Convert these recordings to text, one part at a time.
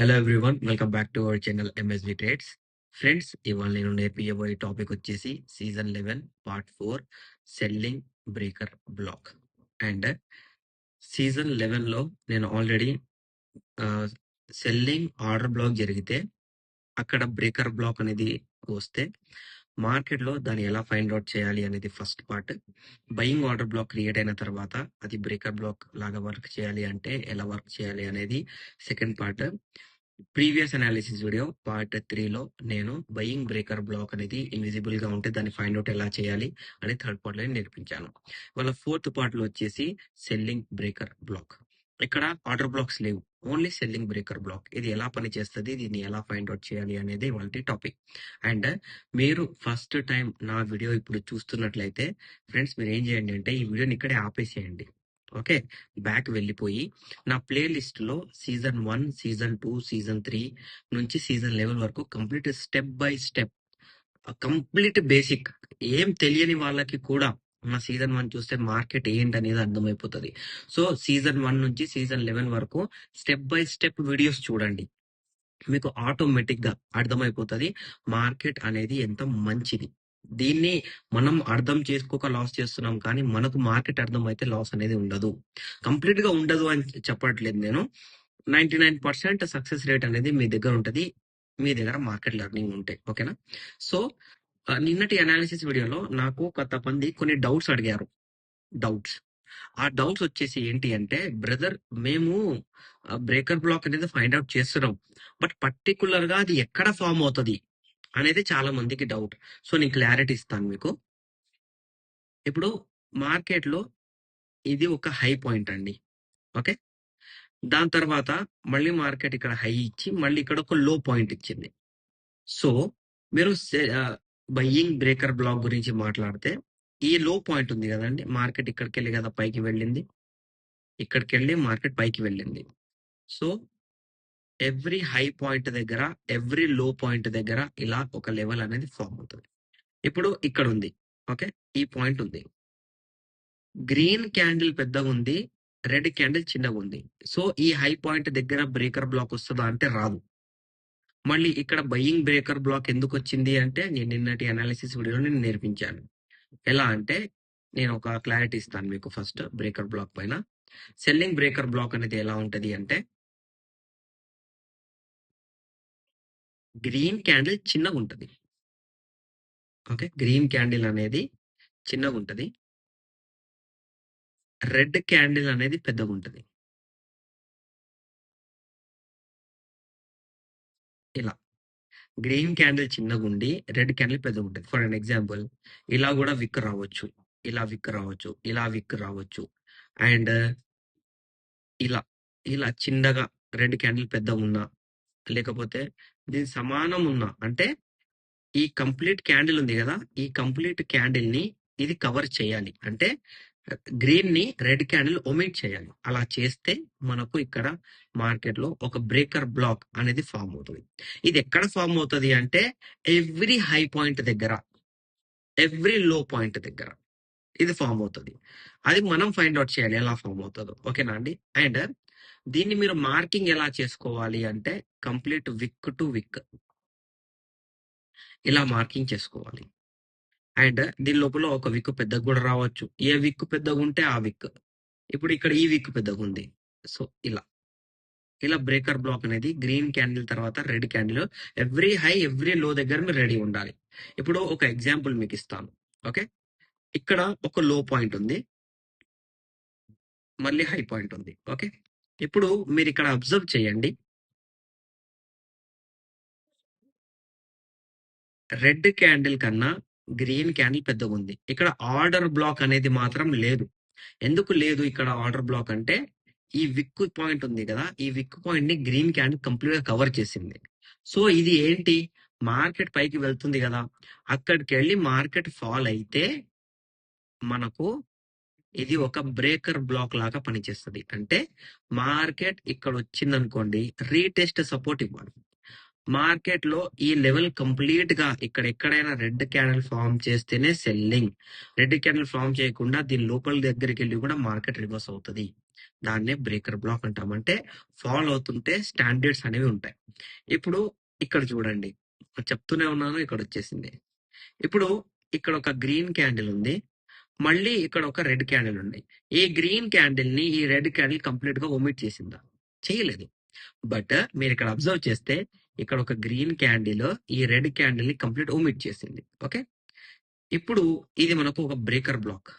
Hello everyone, welcome back to our channel MSV Trades. Friends, ఇవాళ నేను నేర్పించబోయే topic వచ్చేసి season 11 part 4 selling breaker block. And season 11లో నేను ఆల్రెడీ సెల్లింగ్ ఆర్డర్ బ్లాక్ జరిగితే అక్కడ బ్రేకర్ బ్లాక్ అనేది వస్తే మార్కెట్లో దాన్ని ఎలా ఫైండ్ అవుట్ చేయాలి అనేది first part. Buying order block create అయిన తర్వాత అది బ్రేకర్ బ్లాక్ లాగా వర్క్ చేయాలి అంటే ఎలా వర్క్ చేయాలి అనేది second part. Previous analysis video part 3లో నేను బయింగ్ బ్రేకర్ బ్లాక్ అనేది ఇన్విజిబుల్ గా ఉంటే దాన్ని ఫైండ్ అవుట్ ఎలా చేయాలి అని థర్డ్ పార్ట్ లో నేర్పించాను. వాళ్ళ ఫోర్త్ పార్ట్ లో వచ్చేసి సెల్లింగ్ బ్రేకర్ బ్లాక్. ఇక్కడ ఆర్డర్ బ్లాక్స్ లేవు, ఓన్లీ సెల్లింగ్ బ్రేకర్ బ్లాక్. ఇది ఎలా పనిచేస్తుంది, దీన్ని ఎలా ఫైండ్ అవుట్ చేయాలి అనేది వాళ్ళ టాపిక్. అండ్ మీరు ఫస్ట్ టైం నా వీడియో ఇప్పుడు చూస్తున్నట్లయితే ఫ్రెండ్స్, మీరు ఏం చేయండి అంటే ఈ వీడియోని ఇక్కడే ఆపేసేయండి. ఓకే, బ్యాక్ వెళ్ళిపోయి నా ప్లేలిస్ట్ లో సీజన్ 1, సీజన్ 2, సీజన్ 3 నుంచి సీజన్ 11 వరకు complete step by step, complete basic, ఏం తెలియని వాళ్ళకి కూడా నా సీజన్ 1 చూస్తే మార్కెట్ ఏంటనేది అర్థమైపోతుంది. సో సీజన్ 1 నుంచి సీజన్ 11 వరకు స్టెప్ బై స్టెప్ వీడియోస్ చూడండి, మీకు ఆటోమేటిక్ గా అర్థమైపోతుంది మార్కెట్ అనేది ఎంత మంచిది. దీన్ని మనం అర్థం చేసుకోక లాస్ చేస్తున్నాం, కానీ మనకు మార్కెట్ అర్థం అయితే లాస్ అనేది ఉండదు. కంప్లీట్ గా ఉండదు అని చెప్పట్లేదు నేను. 99% సక్సెస్ రేట్ అనేది మీ దగ్గర ఉంటది, మీ దగ్గర మార్కెట్ లెర్నింగ్ ఉంటే. ఓకేనా? సో నిన్నటి అనాలిసిస్ వీడియోలో నాకు కొంతమంది కొన్ని డౌట్స్ అడిగారు. ఆ డౌట్స్ వచ్చేసి ఏంటి అంటే, బ్రదర్ మేము బ్రేకర్ బ్లాక్ అనేది ఫైండ్ అవుట్ చేస్తున్నాం, బట్ పర్టికులర్ గా అది ఎక్కడ ఫామ్ అవుతుంది అనేది చాలా మందికి డౌట్. సో నేను క్లారిటీ ఇస్తాను మీకు. ఇప్పుడు మార్కెట్ లో ఇది ఒక హై పాయింట్ అండి. ఓకే, దాని తర్వాత మళ్ళీ మార్కెట్ ఇక్కడ హై ఇచ్చి మళ్ళీ ఇక్కడ ఒక లో పాయింట్ ఇచ్చింది. సో మీరు బయ్యింగ్ బ్రేకర్ బ్లాక్ గురించి మాట్లాడితే ఈ లో పాయింట్ ఉంది కదండి, మార్కెట్ ఇక్కడికి వెళ్ళి కదా పైకి వెళ్ళింది, ఇక్కడికి వెళ్ళి మార్కెట్ పైకి వెళ్ళింది. సో ఎవ్రీ హై పాయింట్ దగ్గర, ఎవ్రీ లో పాయింట్ దగ్గర ఇలా ఒక లెవెల్ అనేది ఫామ్ అవుతుంది. ఇప్పుడు ఇక్కడ ఉంది, ఓకే, ఈ పాయింట్ ఉంది, గ్రీన్ క్యాండిల్ పెద్దగా ఉంది, రెడ్ క్యాండిల్ చిన్నగా ఉంది. సో ఈ హై పాయింట్ దగ్గర బ్రేకర్ బ్లాక్ వస్తుందా అంటే రాదు. మళ్ళీ ఇక్కడ బయింగ్ బ్రేకర్ బ్లాక్ ఎందుకు వచ్చింది అంటే నేను నిన్నటి అనాలిసిస్ వీడియోలో నేను నేర్పించాను. ఎలా అంటే నేను ఒక క్లారిటీ ఇస్తాను మీకు. ఫస్ట్ బ్రేకర్ బ్లాక్ పైన సెల్లింగ్ బ్రేకర్ బ్లాక్ అనేది ఎలా ఉంటది అంటే, గ్రీన్ క్యాండిల్ చిన్నగా ఉంటది. ఓకే, గ్రీన్ క్యాండిల్ అనేది చిన్నగా ఉంటది, రెడ్ క్యాండిల్ అనేది పెద్దగా ఉంటది. ఇలా గ్రీన్ క్యాండిల్ చిన్నగా ఉండి రెడ్ క్యాండిల్ పెద్దగా ఉంటుంది. ఫర్ అన్ ఎగ్జాంపుల్, ఇలా కూడా విక్ రావచ్చు, ఇలా విక్ రావచ్చు, ఇలా విక్ రావచ్చు. అండ్ ఇలా ఇలా చిన్నగా రెడ్ క్యాండిల్ పెద్దగా ఉన్నా, లేకపోతే దీని సమానం ఉన్నా, అంటే ఈ కంప్లీట్ క్యాండిల్ ఉంది కదా, ఈ కంప్లీట్ క్యాండిల్ ని ఇది కవర్ చేయాలి. అంటే గ్రీన్ ని రెడ్ క్యాండిల్ ఒమిట్ చేయాలి. అలా చేస్తే మనకు ఇక్కడ మార్కెట్ లో ఒక బ్రేకర్ బ్లాక్ అనేది ఫామ్ అవుతుంది. ఇది ఎక్కడ ఫామ్ అవుతుంది అంటే ఎవ్రీ హై పాయింట్ దగ్గర, ఎవ్రీ లో పాయింట్ దగ్గర ఇది ఫామ్ అవుతుంది. అది మనం ఫైండ్ అవుట్ చేయాలి ఎలా ఫామ్ అవుతుందో. ఓకేనా అండి? అండ్ దీన్ని మీరు మార్కింగ్ ఎలా చేసుకోవాలి అంటే కంప్లీట్ విక్ టు విక్ ఇలా మార్కింగ్ చేసుకోవాలి. అండ్ దీని లోపల ఒక విక్ పెద్దగా కూడా రావచ్చు, ఏ విక్ పెద్దగా ఉంటే ఆ విక్. ఇప్పుడు ఇక్కడ ఈ విక్ పెద్దగా ఉంది, సో ఇలా ఇలా బ్రేకర్ బ్లాక్ అనేది గ్రీన్ క్యాండిల్ తర్వాత red candle, every high every లో దగ్గర మీరు రెడీ ఉండాలి. ఇప్పుడు ఒక ఎగ్జాంపుల్ మీకు ఇస్తాను. ఓకే, ఇక్కడ ఒక లో పాయింట్ ఉంది, మళ్ళీ హై పాయింట్ ఉంది. ఓకే, ఇప్పుడు మీరు ఇక్కడ అబ్జర్వ్ చేయండి, రెడ్ క్యాండిల్ కన్నా గ్రీన్ క్యాండిల్ పెద్దగా ఉంది. ఇక్కడ ఆర్డర్ బ్లాక్ అనేది మాత్రం లేదు. ఎందుకు లేదు ఇక్కడ ఆర్డర్ బ్లాక్ అంటే, ఈ విక్ పాయింట్ ఉంది కదా, ఈ విక్ పాయింట్ ని గ్రీన్ క్యాండిల్ కంప్లీట్ గా కవర్ చేసింది. సో ఇది ఏంటి, మార్కెట్ పైకి వెళ్తుంది కదా, అక్కడికి వెళ్ళి మార్కెట్ ఫాల్ అయితే మనకు ఇది ఒక బ్రేకర్ బ్లాక్ లాగా పనిచేస్తుంది. అంటే మార్కెట్ ఇక్కడ వచ్చింది అనుకోండి, రీటెస్ట్ సపోర్ట్ ఇవ్వాలి. మార్కెట్ లో ఈ లెవెల్ కంప్లీట్ గా ఇక్కడ ఎక్కడైనా రెడ్ క్యాండిల్ ఫామ్ చేస్తేనే సెల్లింగ్, రెడ్ క్యాండిల్ ఫామ్ చేయకుండా దీని లోపల దగ్గరికి వెళ్ళి కూడా మార్కెట్ రివర్స్ అవుతుంది. దాన్నే బ్రేకర్ బ్లాక్ అంటాం. అంటే ఫాలో అవుతుంటే స్టాండర్డ్స్ అనేవి ఉంటాయి. ఇప్పుడు ఇక్కడ చూడండి, చెప్తూనే ఉన్నాను, ఇక్కడ వచ్చేసింది. ఇప్పుడు ఇక్కడ ఒక గ్రీన్ క్యాండిల్ ఉంది, మళ్ళీ ఇక్కడ ఒక రెడ్ క్యాండిల్ ఉంది. ఈ గ్రీన్ క్యాండిల్ ని ఈ రెడ్ క్యాండిల్ కంప్లీట్ గా ఒమిట్ చేసిందా? చేయలేదు. బట్ మీరు ఇక్కడ అబ్జర్వ్ చేస్తే ఇక్కడ ఒక గ్రీన్ క్యాండిల్ ఈ రెడ్ క్యాండిల్ ని కంప్లీట్ ఒమిట్ చేసింది. ఓకే, ఇప్పుడు ఇది మనకు ఒక బ్రేకర్ బ్లాక్.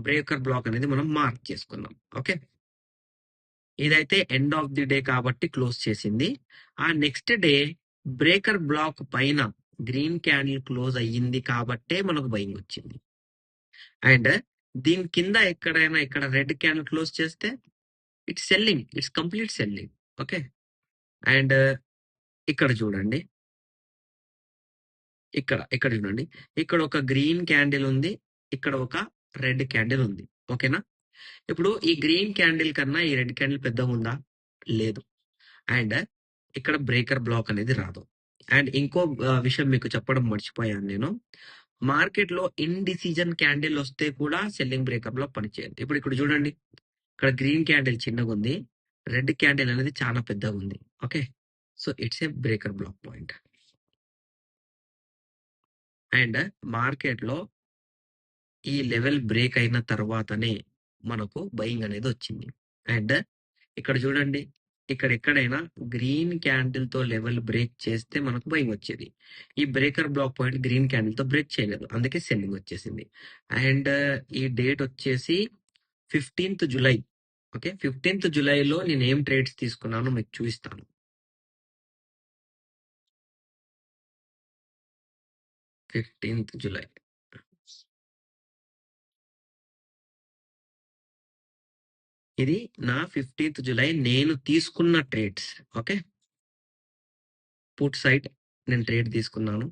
బ్రేకర్ బ్లాక్ అనేది మనం మార్క్ చేసుకున్నాం. ఓకే, ఇదైతే ఎండ్ ఆఫ్ ది డే కాబట్టి క్లోజ్ చేసింది. ఆ నెక్స్ట్ డే బ్రేకర్ బ్లాక్ పైన గ్రీన్ క్యాండిల్ క్లోజ్ అయ్యింది కాబట్టే మనకు బయింగ్ వచ్చింది. అండ్ దీని కింద ఎక్కడైనా ఇక్కడ రెడ్ క్యాండిల్ క్లోజ్ చేస్తే it's selling, it's complete selling. Okay, and ఇక్కడ చూడండి, ఇక్కడ చూడండి, ఇక్కడ ఒక గ్రీన్ క్యాండిల్ ఉంది, ఇక్కడ ఒక రెడ్ క్యాండిల్ ఉంది. ఓకేనా, ఇప్పుడు ఈ గ్రీన్ క్యాండిల్ కన్నా ఈ రెడ్ క్యాండిల్ పెద్దగా ఉందా? లేదు. అండ్ ఇక్కడ బ్రేకర్ బ్లాక్ అనేది రాదు. అండ్ ఇంకో విషయం మీకు చెప్పడం మర్చిపోయాను నేను, మార్కెట్ లో ఇండిసిజన్ క్యాండిల్ వస్తే కూడా సెల్లింగ్ బ్రేకర్ బ్లాక్ పనిచేయదు. ఇప్పుడు ఇక్కడ చూడండి, ఇక్కడ గ్రీన్ క్యాండిల్ చిన్నగా ఉంది, రెడ్ క్యాండిల్ అనేది చాలా పెద్దగా ఉంది. Okay, so it's a breaker block point. And market లో ఈ లెవెల్ బ్రేక్ అయిన తర్వాతనే మనకు బయింగ్ అనేది వచ్చింది. అండ్ ఇక్కడ చూడండి, ఇక్కడ ఎక్కడైనా గ్రీన్ క్యాండిల్ తో లెవెల్ బ్రేక్ చేస్తే మనకు బయింగ్ వచ్చేది. ఈ breaker block point green candle తో బ్రేక్ చేయలేదు, అందుకే సెల్లింగ్ వచ్చేసింది. అండ్ ఈ డేట్ వచ్చేసి 15th జూలై. ఓకే, 15th జూలైలో నేను ఏం ట్రేడ్స్ తీసుకున్నానో మీకు చూపిస్తాను. 15th జూలై ఇది నా 15th జూలై నేను తీసుకున్న ట్రేడ్స్. ఓకే, పుట్ సైడ్ నేను ట్రేడ్ తీసుకున్నాను,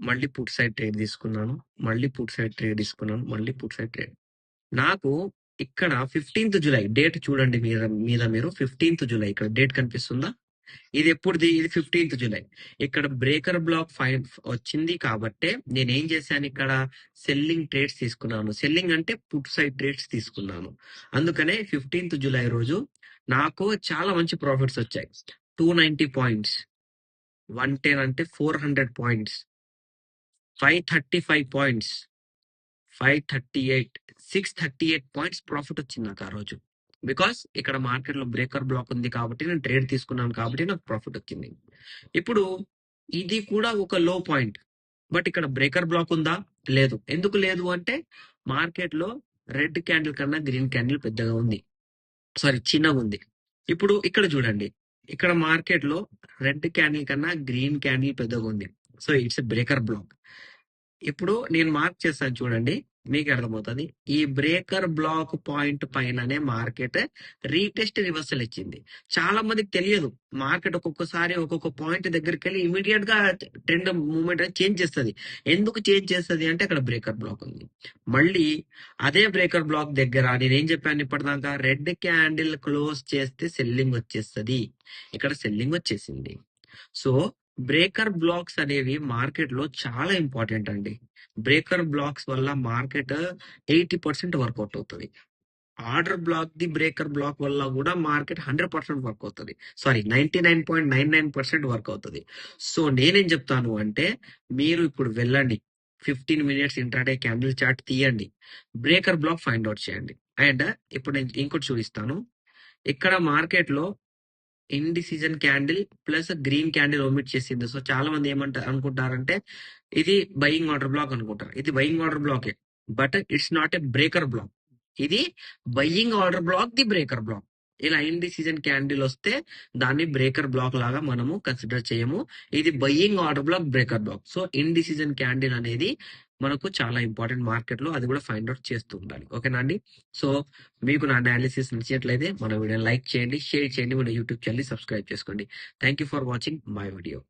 మళ్ళీ పుట్ సైడ్ ట్రేడ్ తీసుకున్నాను, మళ్ళీ పుట్ సైడ్ ట్రేడ్ తీసుకున్నాను, మళ్ళీ పుట్ సైడ్ ట్రేడ్. నాకు ఇక్కడ 15th జూలై డేట్ చూడండి, మీరు 15th జూలై ఇక్కడ డేట్ కనిపిస్తుందా? ఇది ఎప్పుడుది? ఇది 15th జూలై. ఇక్కడ బ్రేకర్ బ్లాక్ వచ్చింది కాబట్టే నేను ఏం చేశాను, ఇక్కడ సెల్లింగ్ ట్రేడ్స్ తీసుకున్నాను. సెల్లింగ్ అంటే పుట్ సైడ్ ట్రేడ్స్ తీసుకున్నాను. అందుకనే 15th జూలై రోజు నాకు చాలా మంచి ప్రాఫిట్స్ వచ్చాయి. 290 పాయింట్స్, 110 అంటే 400 పాయింట్స్, 535 పాయింట్స్, 538, 638 పాయింట్స్ ప్రాఫిట్ వచ్చింది నాకు ఆ రోజు. బికాస్ ఇక్కడ మార్కెట్ లో బ్రేకర్ బ్లాక్ ఉంది కాబట్టి నేను ట్రేడ్ తీసుకున్నాను కాబట్టి నాకు ప్రాఫిట్ వచ్చింది. ఇప్పుడు ఇది కూడా ఒక లో పాయింట్, బట్ ఇక్కడ బ్రేకర్ బ్లాక్ ఉందా? లేదు. ఎందుకు లేదు అంటే మార్కెట్ లో రెడ్ క్యాండిల్ కన్నా గ్రీన్ క్యాండిల్ పెద్దగా ఉంది, సారీ చిన్నగా ఉంది. ఇప్పుడు ఇక్కడ చూడండి, ఇక్కడ మార్కెట్ లో రెడ్ క్యాండిల్ కన్నా గ్రీన్ క్యాండిల్ పెద్దగా ఉంది, so it's a breaker block. ఇప్పుడు నేను మార్క్ చేస్తాను చూడండి, మీకు అర్థమవుతుంది. ఈ బ్రేకర్ బ్లాక్ పాయింట్ పైననే మార్కెట్ రీటెస్ట్ రివర్సల్ ఇచ్చింది. చాలా మందికి తెలియదు, మార్కెట్ ఒక్కొక్కసారి ఒక్కొక్క పాయింట్ దగ్గరికి వెళ్ళి ఇమీడియట్ గా ట్రెండ్ మూవ్మెంట్ చేంజ్ చేస్తుంది. ఎందుకు చేంజ్ చేస్తుంది అంటే అక్కడ బ్రేకర్ బ్లాక్ ఉంది. మళ్ళీ అదే బ్రేకర్ బ్లాక్ దగ్గర నేనేం చెప్పాను ఇప్పటిదాకా, రెడ్ క్యాండిల్ క్లోజ్ చేస్తే సెల్లింగ్ వచ్చేస్తుంది. ఇక్కడ సెల్లింగ్ వచ్చేసింది. సో బ్రేకర్ బ్లాక్స్ అనేవి మార్కెట్ లో చాలా ఇంపార్టెంట్ అండి. బ్రేకర్ బ్లాక్స్ వల్ల మార్కెట్ 80% వర్కౌట్ అవుతుంది. Order block the breaker block వల్ల కూడా మార్కెట్ 100% వర్క్ అవుతుంది, సారీ 99.99% వర్క్ అవుతుంది. సో నేనేం చెప్తాను అంటే, మీరు ఇప్పుడు వెళ్ళండి, 15 minutes ఇంట్రాడే క్యాండిల్ చార్ట్ తీయండి, బ్రేకర్ బ్లాక్ ఫైండ్ అవుట్ చేయండి. అండ్ ఇప్పుడు నేను ఇంకోటి చూపిస్తాను. ఇక్కడ మార్కెట్ లో ఇండిసిజన్ candle plus green candle omit చేసింది. సో చాలా మంది అనుకుంటారంటే ఇది బయింగ్ ఆర్డర్ బ్లాక్ అనుకుంటారు. ఇది బయింగ్ ఆర్డర్ బ్లాకే, but it's not a breaker block. ఇది buying order block the breaker block. ఇలా ఇండిసిజన్ క్యాండిల్ వస్తే దాన్ని బ్రేకర్ బ్లాక్ లాగా మనము కన్సిడర్ చేయము. ఇది buying order block, breaker block. So indecision candle అనేది మనకు చాలా ఇంపార్టెంట్ మార్కెట్ లో, అది కూడా ఫైండ్ అవుట్ చేస్తూ ఉండాలి. ఓకేనా అండి? సో మీకు నా అనాలిసిస్ నచ్చినట్లయితే మన వీడియో లైక్ చేయండి, షేర్ చేయండి, మన యూట్యూబ్ ఛానల్ సబ్స్క్రైబ్ చేసుకోండి. Thank you for watching my video.